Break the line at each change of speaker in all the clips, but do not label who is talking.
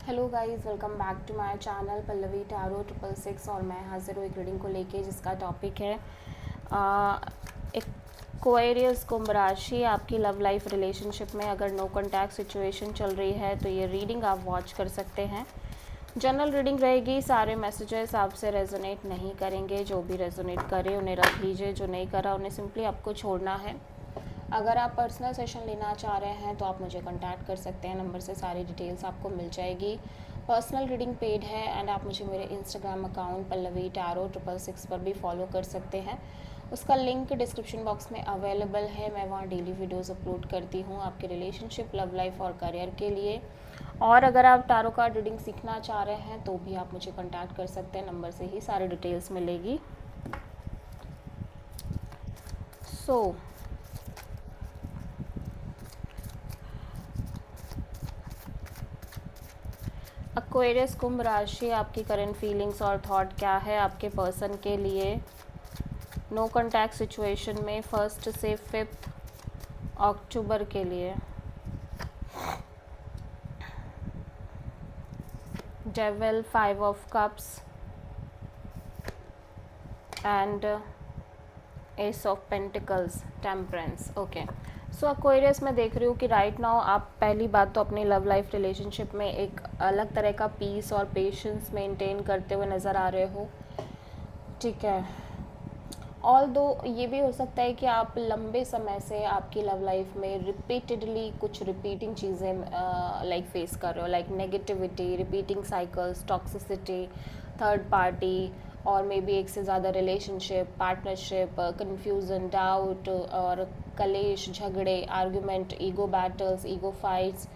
Hello guys, welcome back to my channel Pallavi tarot 666। और मैं हाजिर हूँ एक रीडिंग को लेके जिसका टॉपिक है एक्वेरियस कुंभ राशि। आपकी लव लाइफ रिलेशनशिप में अगर नो कॉन्टैक्ट सिचुएशन चल रही है तो ये रीडिंग आप वॉच कर सकते हैं। जनरल रीडिंग रहेगी, सारे मैसेजेस आपसे रेजोनेट नहीं करेंगे। जो भी रेजोनेट करे उन्हें रख लीजिए, जो नहीं करा उन्हें सिंपली आपको छोड़ना है। अगर आप पर्सनल सेशन लेना चाह रहे हैं तो आप मुझे कांटेक्ट कर सकते हैं, नंबर से सारी डिटेल्स आपको मिल जाएगी। पर्सनल रीडिंग पेड है एंड आप मुझे मेरे इंस्टाग्राम अकाउंट पल्लवी टैरो 666 पर भी फॉलो कर सकते हैं। उसका लिंक डिस्क्रिप्शन बॉक्स में अवेलेबल है। मैं वहाँ डेली वीडियोस अपलोड करती हूँ आपके रिलेशनशिप, लव लाइफ और करियर के लिए। और अगर आप टैरो कार्ड रीडिंग सीखना चाह रहे हैं तो भी आप मुझे कांटेक्ट कर सकते हैं, नंबर से ही सारी डिटेल्स मिलेगी। एक्वेरियस कुंभ राशि, आपकी करंट फीलिंग्स और थॉट क्या है आपके पर्सन के लिए नो कॉन्टैक्ट सिचुएशन में 1 से 5 अक्टूबर के लिए। Devil, 5 of cups and ace of pentacles, temperance. Okay, so Aquarius में देख रही हूँ कि राइट नाउ आप पहली बात तो अपनी लव लाइफ रिलेशनशिप में एक अलग तरह का पीस और पेशेंस मेंटेन करते हुए नज़र आ रहे हो। ठीक है, ऑल दो ये भी हो सकता है कि आप लंबे समय से आपकी लव लाइफ में रिपीटेडली कुछ रिपीटिंग चीज़ें लाइक फेस कर रहे हो, like negativity, repeating cycles, toxicity, third party, और मे बी एक से ज़्यादा रिलेशनशिप, पार्टनरशिप, कन्फ्यूज़न, डाउट और कलेश, झगड़े, argument, ego battles, ego fights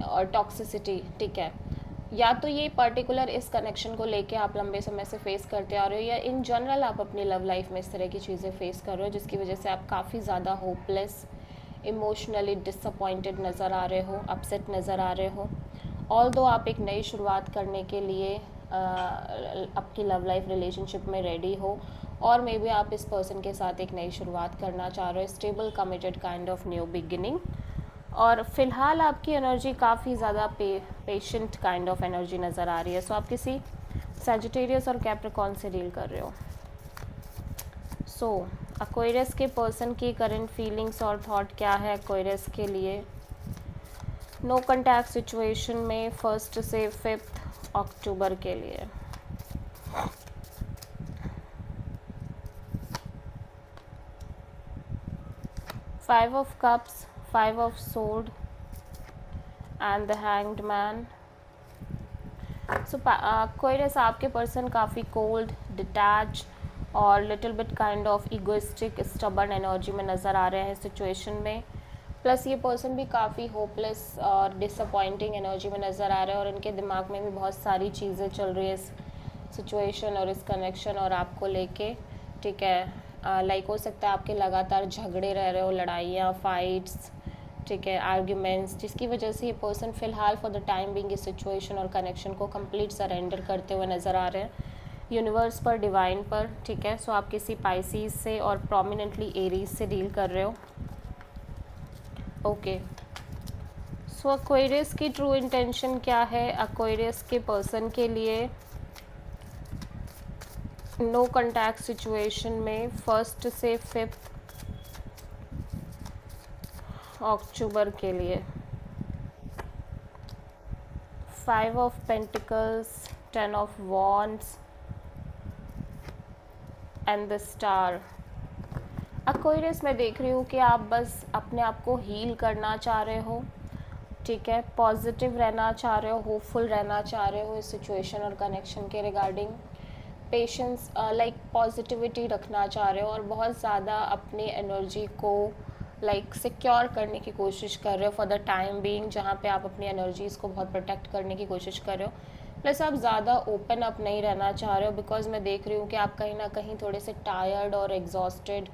और टॉक्सिसिटी। ठीक है, या तो ये पर्टिकुलर इस कनेक्शन को लेके आप लंबे समय से फेस करते आ रहे हो, या इन जनरल आप अपनी लव लाइफ में इस तरह की चीज़ें फेस कर रहे हो जिसकी वजह से आप काफ़ी ज़्यादा होपलेस, इमोशनली डिसअपॉइंटेड नज़र आ रहे हो, अपसेट नज़र आ रहे हो। ऑल दो आप एक नई शुरुआत करने के लिए आपकी लव लाइफ रिलेशनशिप में रेडी हो, और मे बी आप इस पर्सन के साथ एक नई शुरुआत करना चाह रहे हो, stable committed kind of new beginning. और फिलहाल आपकी एनर्जी काफ़ी ज़्यादा पेशेंट काइंड ऑफ एनर्जी नज़र आ रही है। सो आप किसी सैजिटेरियस और कैप्रिकॉर्न से डील कर रहे हो। सो एक्वेरियस के पर्सन की करंट फीलिंग्स और थॉट क्या है एक्वेरियस के लिए नो कॉन्टैक्ट सिचुएशन में 1 से 5 अक्टूबर के लिए। Five of cups, 5 of sword and the hanged man. So Aquarius आपके पर्सन काफ़ी कोल्ड, डिटैच और little bit kind of egoistic, stubborn energy में नज़र आ रहे हैं सिचुएशन में। प्लस ये पर्सन भी काफ़ी होपलेस और डिसअपॉइंटिंग एनर्जी में नज़र आ रहा है, और इनके दिमाग में भी बहुत सारी चीज़ें चल रही है इस सिचुएशन और इस कनेक्शन और आपको लेके। ठीक है, लाइक हो सकता है आपके लगातार झगड़े रह रहे हो, लड़ाइयाँ, फाइट्स, ठीक है, आर्ग्यूमेंट्स, जिसकी वजह से ये पर्सन फ़िलहाल फॉर द टाइम बिंग इस सिचुएशन और कनेक्शन को कंप्लीट सरेंडर करते हुए नज़र आ रहे हैं यूनिवर्स पर, डिवाइन पर। ठीक है, सो आप किसी पाइसीज से और प्रोमिनेंटली एरीज से डील कर रहे हो। ओके, सो एक्वेरियस की ट्रू इंटेंशन क्या है एक्वेरियस के पर्सन के लिए नो कॉन्टैक्ट सिचुएशन में 1 से 5 अक्टूबर के लिए। 5 of pentacles, 10 of wands and the star. Aquarius में देख रही हूँ कि आप बस अपने आप को हील करना चाह रहे हो। ठीक है, पॉजिटिव रहना चाह रहे हो, होपफुल रहना चाह रहे हो इस सिचुएशन और कनेक्शन के रिगार्डिंग। पेशेंस, लाइक पॉजिटिविटी रखना चाह रहे हो, और बहुत ज़्यादा अपनी एनर्जी को लाइक सिक्योर करने की कोशिश कर रहे हो फॉर द टाइम बीइंग, जहाँ पे आप अपनी एनर्जीज़ को बहुत प्रोटेक्ट करने की कोशिश कर रहे हो। प्लस आप ज़्यादा ओपन अप नहीं रहना चाह रहे हो, बिकॉज मैं देख रही हूँ कि आप कहीं ना कहीं थोड़े से टायर्ड और एग्जॉस्टेड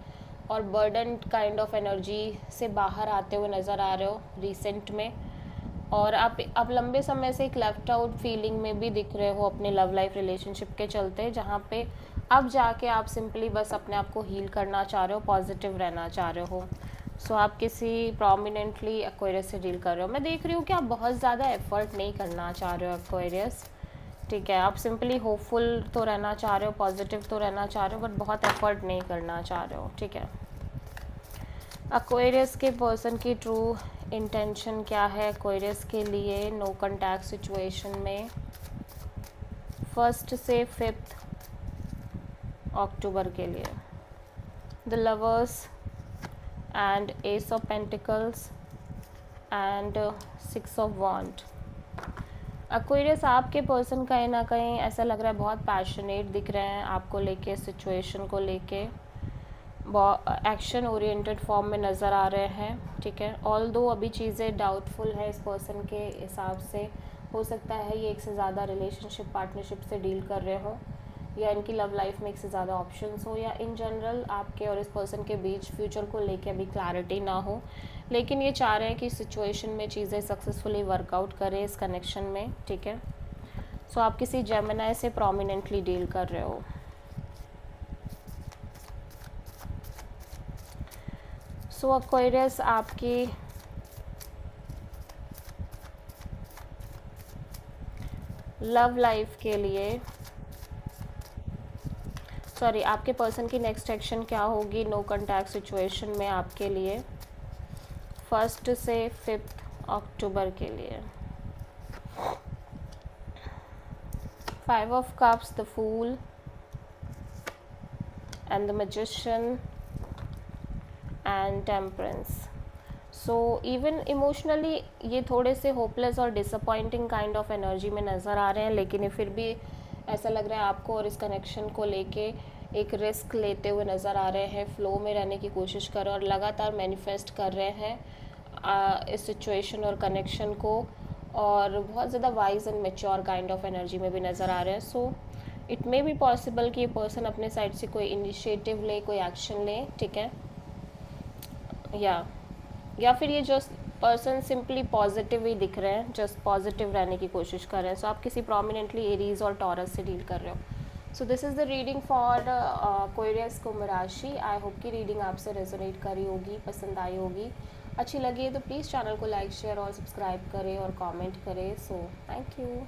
और बर्डन काइंड ऑफ एनर्जी से बाहर आते हुए नज़र आ रहे हो रिसेंट में। और आप लंबे समय से एक लेफ्ट आउट फीलिंग में भी दिख रहे हो अपने लव लाइफ रिलेशनशिप के चलते, जहाँ पे अब जाके आप सिंपली बस अपने आप को हील करना चाह रहे हो, पॉजिटिव रहना चाह रहे हो। सो आप किसी प्रोमिनेंटली एक्वेरियस से डील कर रहे हो। मैं देख रही हूँ कि आप बहुत ज़्यादा एफर्ट नहीं करना चाह रहे हो एक्वेरियस, ठीक है। आप सिंपली होपफुल तो रहना चाह रहे हो, पॉजिटिव तो रहना चाह रहे हो, बट बहुत एफर्ट नहीं करना चाह रहे हो, ठीक है। एक्वेरियस के पर्सन की ट्रू इंटेंशन क्या है एक्वेरियस के लिए नो कॉन्टैक्ट सिचुएशन में 1 से 5 अक्टूबर के लिए? The lovers and ace of pentacles and 6 of wand. Aquarius आपके पर्सन कहीं ना कहीं ऐसा लग रहा है बहुत पैशनेट दिख रहे हैं आपको लेके, सिचुएशन को लेके, एक्शन ओरिएंटेड फॉर्म में नज़र आ रहे हैं, ठीक है। ऑल दो अभी चीज़ें डाउटफुल है इस पर्सन के हिसाब से। हो सकता है ये एक से ज़्यादा रिलेशनशिप पार्टनरशिप से डील कर रहे हो, या इनकी लव लाइफ में एक से ज़्यादा ऑप्शंस हो, या इन जनरल आपके और इस पर्सन के बीच फ्यूचर को लेके अभी क्लैरिटी ना हो, लेकिन ये चाह रहे हैं कि सिचुएशन में चीज़ें सक्सेसफुली वर्कआउट करें इस कनेक्शन में, ठीक है। सो आप किसी जेमिनी से प्रोमिनेंटली डील कर रहे हो। सो एक्वेरियस आपकी लव लाइफ के लिए, सॉरी, आपके पर्सन की नेक्स्ट एक्शन क्या होगी नो कॉन्टैक्ट सिचुएशन में आपके लिए 1 से 5 अक्टूबर के लिए? 5 of cups, the fool and the magician and temperance. So even emotionally ये थोड़े से होपलेस और डिसअपॉइंटिंग काइंड ऑफ एनर्जी में नज़र आ रहे हैं, लेकिन ये फिर भी ऐसा लग रहा है आपको और इस कनेक्शन को लेके एक रिस्क लेते हुए नज़र आ रहे हैं, फ्लो में रहने की कोशिश कर रहे हैं और लगातार मैनिफेस्ट कर रहे हैं इस सिचुएशन और कनेक्शन को, और बहुत ज़्यादा wise and mature kind of energy में भी नज़र आ रहे हैं। So it may be possible कि ये पर्सन अपने साइड से कोई इनिशिएटिव ले, कोई एक्शन ले, ठीक है, या फिर ये जस्ट पर्सन सिंपली पॉजिटिव ही दिख रहे हैं, जस्ट पॉजिटिव रहने की कोशिश कर रहे हैं। सो आप किसी प्रोमिनेंटली एरीज और टॉरस से डील कर रहे हो। So this is the reading for Aquarius कुंभ राशि। आई होप कि रीडिंग आपसे रेजोनेट करी होगी, पसंद आई होगी। अच्छी लगी है तो प्लीज़ चैनल को लाइक, शेयर और सब्सक्राइब करें और कमेंट करें। So thank you.